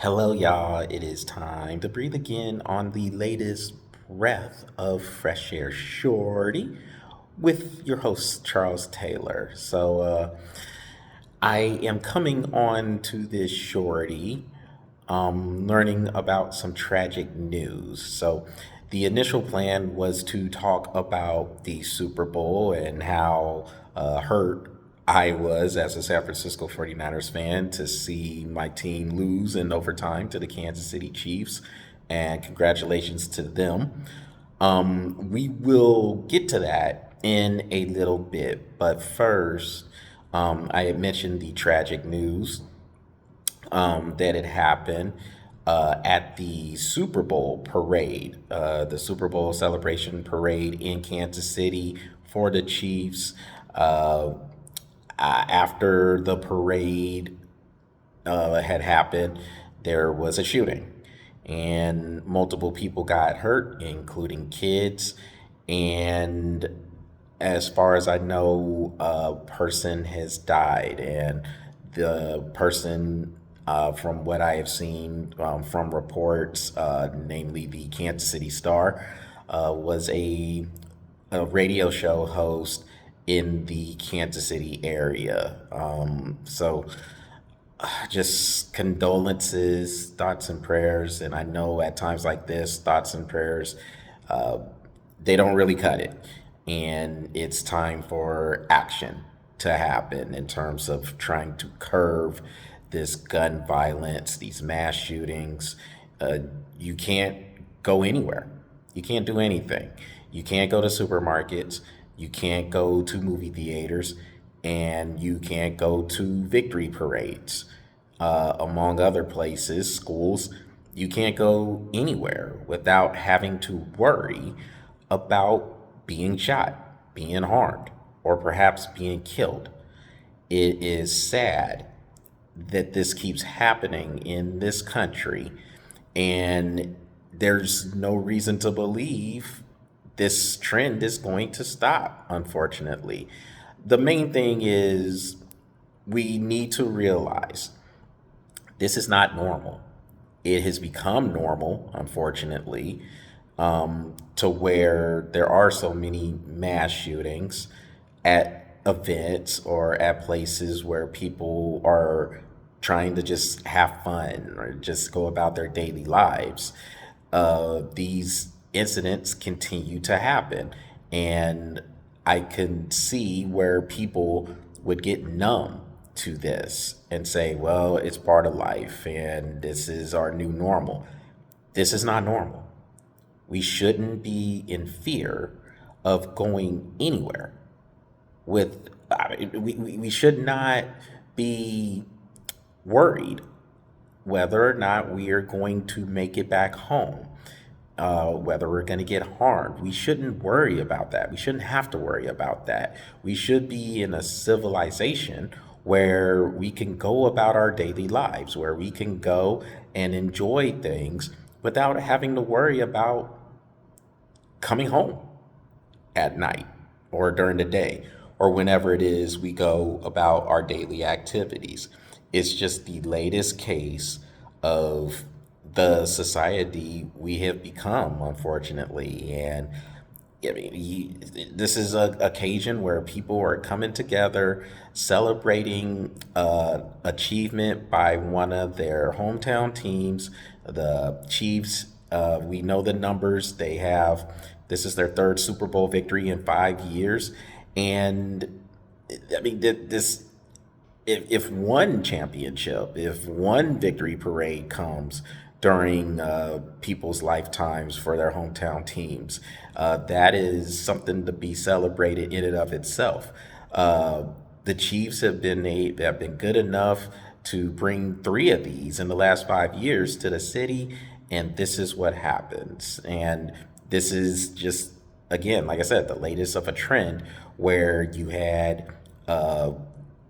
Hello, y'all. It is time to breathe again on the latest breath of fresh air, Shorty, with your host, Charles Taylor. I am coming on to this Shorty, learning about some tragic news. The initial plan was to talk about the Super Bowl and how hurt I was as a San Francisco 49ers fan to see my team lose in overtime to the Kansas City Chiefs. And congratulations to them. We will get to that in a little bit. But first, I had mentioned the tragic news that had happened at the Super Bowl parade, the Super Bowl celebration parade in Kansas City for the Chiefs. After the parade had happened, there was a shooting, and multiple people got hurt, including kids. And as far as I know, a person has died, and the person, from what I have seen from reports, namely the Kansas City Star, was a radio show host in the Kansas City area. Just condolences, thoughts and prayers. And I know at times like this, thoughts and prayers, uh, they don't really cut it. And it's time for action to happen in terms of trying to curb this gun violence, these mass shootings. Uh, you can't go anywhere. You can't do anything. You can't go to supermarkets. You can't go to movie theaters. And you can't go to victory parades, among other places, schools. You can't go anywhere without having to worry about being shot, being harmed, or perhaps being killed. It is sad that this keeps happening in this country, and there's no reason to believe this trend is going to stop, unfortunately. The main thing is we need to realize this is not normal. It has become normal, unfortunately, to where there are so many mass shootings at events or at places where people are trying to just have fun or just go about their daily lives. These incidents continue to happen. And I can see where people would get numb to this and say, well, it's part of life and this is our new normal. This is not normal. We shouldn't be in fear of going anywhere with, we should not be worried whether or not we are going to make it back home, whether we're going to get harmed. We shouldn't worry about that. We shouldn't have to worry about that. We should be in a civilization where we can go about our daily lives, where we can go and enjoy things without having to worry about coming home at night or during the day or whenever it is we go about our daily activities. It's just the latest case of the society we have become, unfortunately. And I mean, this is a occasion where people are coming together, celebrating achievement by one of their hometown teams, the Chiefs. We know the numbers they have. This is their third Super Bowl victory in 5 years, and I mean, this if one championship, if one victory parade comes during people's lifetimes for their hometown teams, that is something to be celebrated in and of itself. The Chiefs have been good enough to bring three of these in the last 5 years to the city, and this is what happens. And this is just, again, like I said, the latest of a trend where you had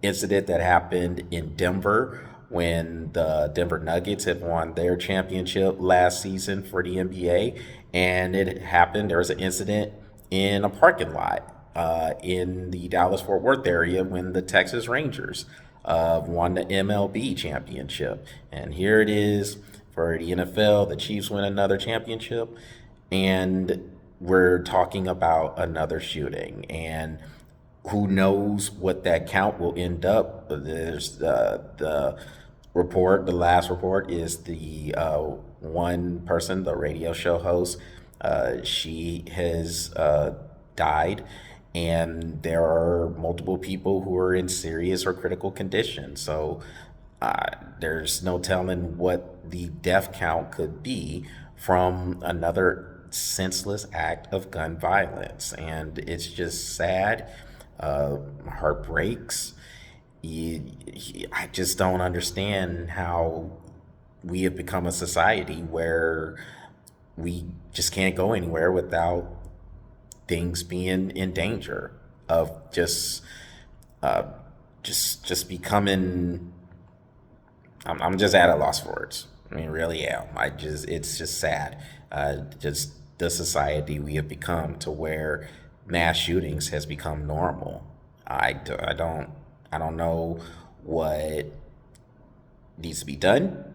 incident that happened in Denver when the Denver Nuggets had won their championship last season for the NBA. And it happened, there was an incident in a parking lot in the Dallas Fort Worth area when the Texas Rangers won the MLB championship. And here it is for the NFL. The Chiefs win another championship. And we're talking about another shooting. And who knows what that count will end up. There's the report, the last report is the one person, the radio show host. She has died, and there are multiple people who are in serious or critical condition. So there's no telling what the death count could be from another senseless act of gun violence. And it's just sad. My heart breaks. I just don't understand how we have become a society where we just can't go anywhere without things being in danger of just becoming. I'm just at a loss for words. I mean, really am. It's just sad. Just the society we have become to where mass shootings has become normal. I don't know what needs to be done.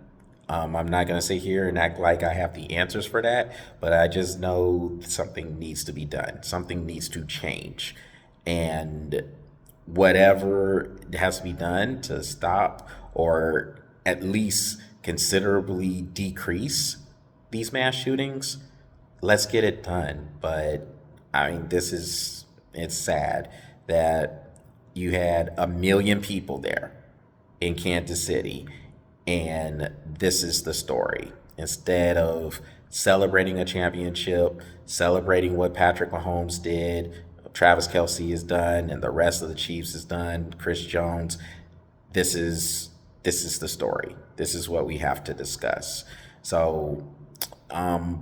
I'm not going to sit here and act like I have the answers for that, but I just know something needs to be done. Something needs to change. And whatever has to be done to stop or at least considerably decrease these mass shootings, let's get it done. But I mean, it's sad that you had 1 million people there in Kansas City, and this is the story. Instead of celebrating a championship, celebrating what Patrick Mahomes did, Travis Kelce has done, and the rest of the Chiefs has done, Chris Jones, this is the story. This is what we have to discuss. So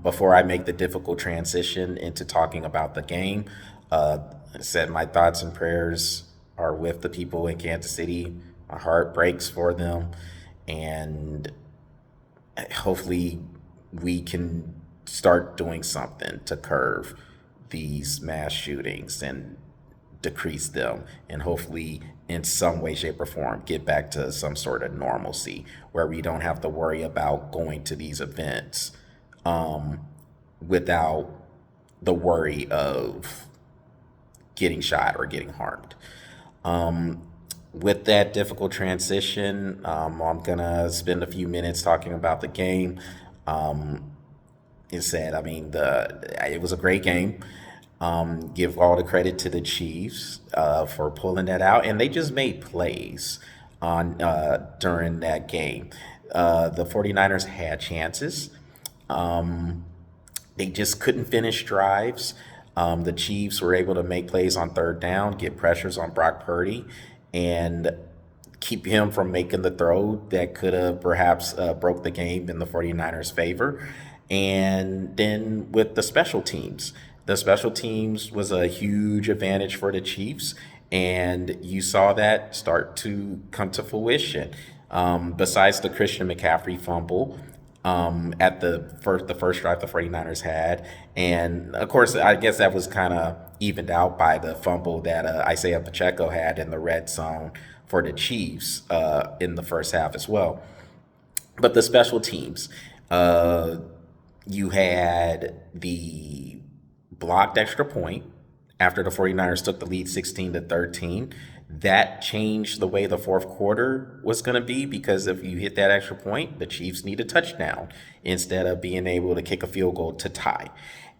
before I make the difficult transition into talking about the game, I said my thoughts and prayers are with the people in Kansas City. My heart breaks for them, and hopefully we can start doing something to curb these mass shootings and decrease them, and hopefully in some way, shape, or form get back to some sort of normalcy where we don't have to worry about going to these events without the worry of getting shot or getting harmed. With that difficult transition, I'm gonna spend a few minutes talking about the game. It said, I mean, it was a great game. Give all the credit to the Chiefs for pulling that out, and they just made plays on during that game. The 49ers had chances. They just couldn't finish drives. The Chiefs were able to make plays on third down, get pressures on Brock Purdy, and keep him from making the throw that could have perhaps broke the game in the 49ers' favor. And then with the special teams was a huge advantage for the Chiefs, and you saw that start to come to fruition. Besides the Christian McCaffrey fumble at the first drive the 49ers had, and of course I guess that was kind of evened out by the fumble that Isaiah Pacheco had in the red zone for the Chiefs in the first half as well. But the special teams, you had the blocked extra point after the 49ers took the lead 16-13. That changed the way the fourth quarter was going to be, because if you hit that extra point, the Chiefs need a touchdown instead of being able to kick a field goal to tie.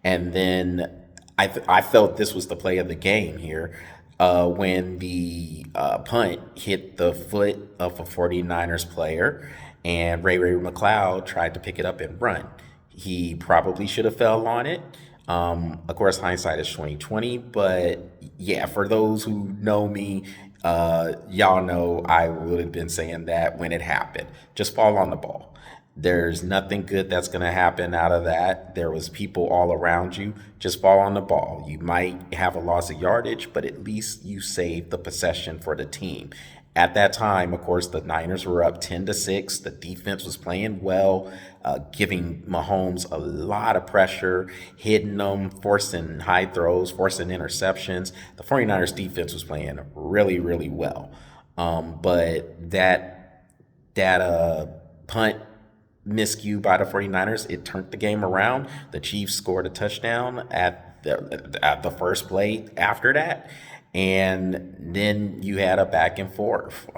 And then I felt this was the play of the game here when the punt hit the foot of a 49ers player, and Ray McCloud tried to pick it up and run. He probably should have fell on it. Of course, hindsight is 2020, but yeah, for those who know me, y'all know I would have been saying that when it happened. Just fall on the ball. There's nothing good that's going to happen out of that. There was people all around you. Just fall on the ball. You might have a loss of yardage, but at least you saved the possession for the team. At that time, of course, the Niners were up 10-6. The defense was playing well, giving Mahomes a lot of pressure, hitting them, forcing high throws, forcing interceptions. The 49ers defense was playing really, really well. But that punt miscue by the 49ers, it turned the game around. The Chiefs scored a touchdown at the first play after that. And then you had a back and forth.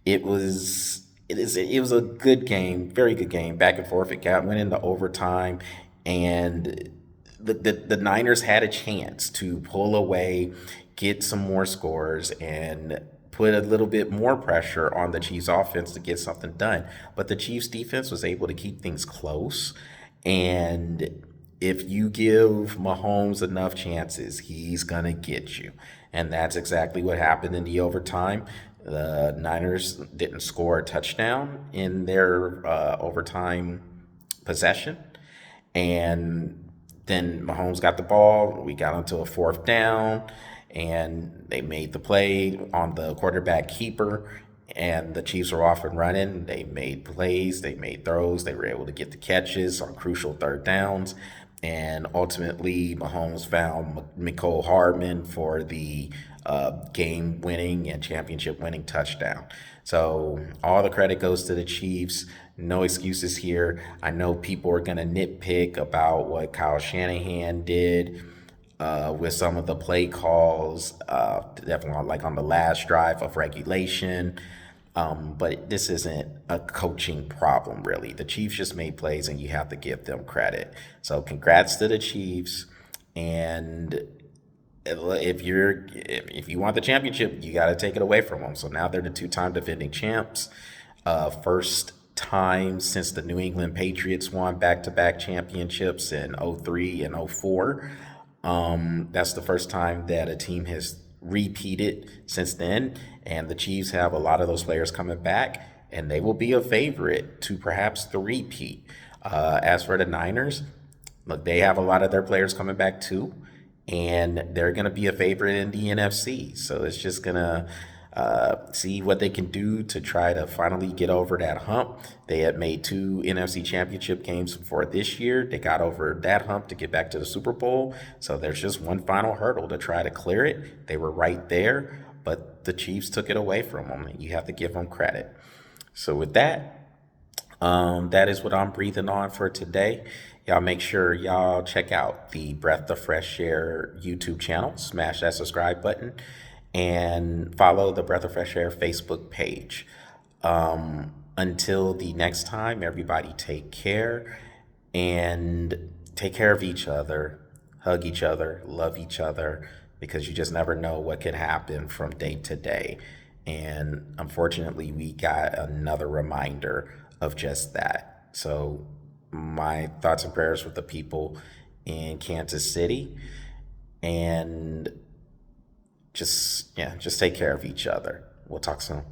It was a good game, very good game, back and forth. Went into overtime, and the Niners had a chance to pull away, get some more scores, and put a little bit more pressure on the Chiefs offense to get something done. But the Chiefs defense was able to keep things close. And if you give Mahomes enough chances, he's going to get you. And that's exactly what happened in the overtime. The Niners didn't score a touchdown in their overtime possession. And then Mahomes got the ball. We got into a fourth down, and they made the play on the quarterback keeper. And the Chiefs were off and running. They made plays, they made throws, they were able to get the catches on crucial third downs. And ultimately, Mahomes found Mecole Hardman for the game winning and championship winning touchdown. So all the credit goes to the Chiefs. No excuses here. I know people are going to nitpick about what Kyle Shanahan did with some of the play calls, definitely like on the last drive of regulation. But this isn't a coaching problem, really. The Chiefs just made plays, and you have to give them credit. So, congrats to the Chiefs. And if you want the championship, you got to take it away from them. So now they're the two-time defending champs. First time since the New England Patriots won back-to-back championships in '03 and '04. That's the first time that a team has repeated since then, and the Chiefs have a lot of those players coming back, and they will be a favorite to perhaps the repeat. As for the Niners, look, they have a lot of their players coming back too, and they're going to be a favorite in the NFC. So it's just going to see what they can do to try to finally get over that hump. They had made two NFC championship games for this year. They got over that hump to get back to the Super Bowl. So there's just one final hurdle to try to clear it. They were right there, but the Chiefs took it away from them, and you have to give them credit. So with that, that is what I'm breathing on for today. Y'all make sure y'all check out the Breath of Fresh Air YouTube channel. Smash that subscribe button and follow the Breath of Fresh Air Facebook page. Until the next time, everybody take care, and take care of each other, hug each other, love each other, because you just never know what can happen from day to day. And unfortunately, we got another reminder of just that. So my thoughts and prayers with the people in Kansas City, and just take care of each other. We'll talk soon.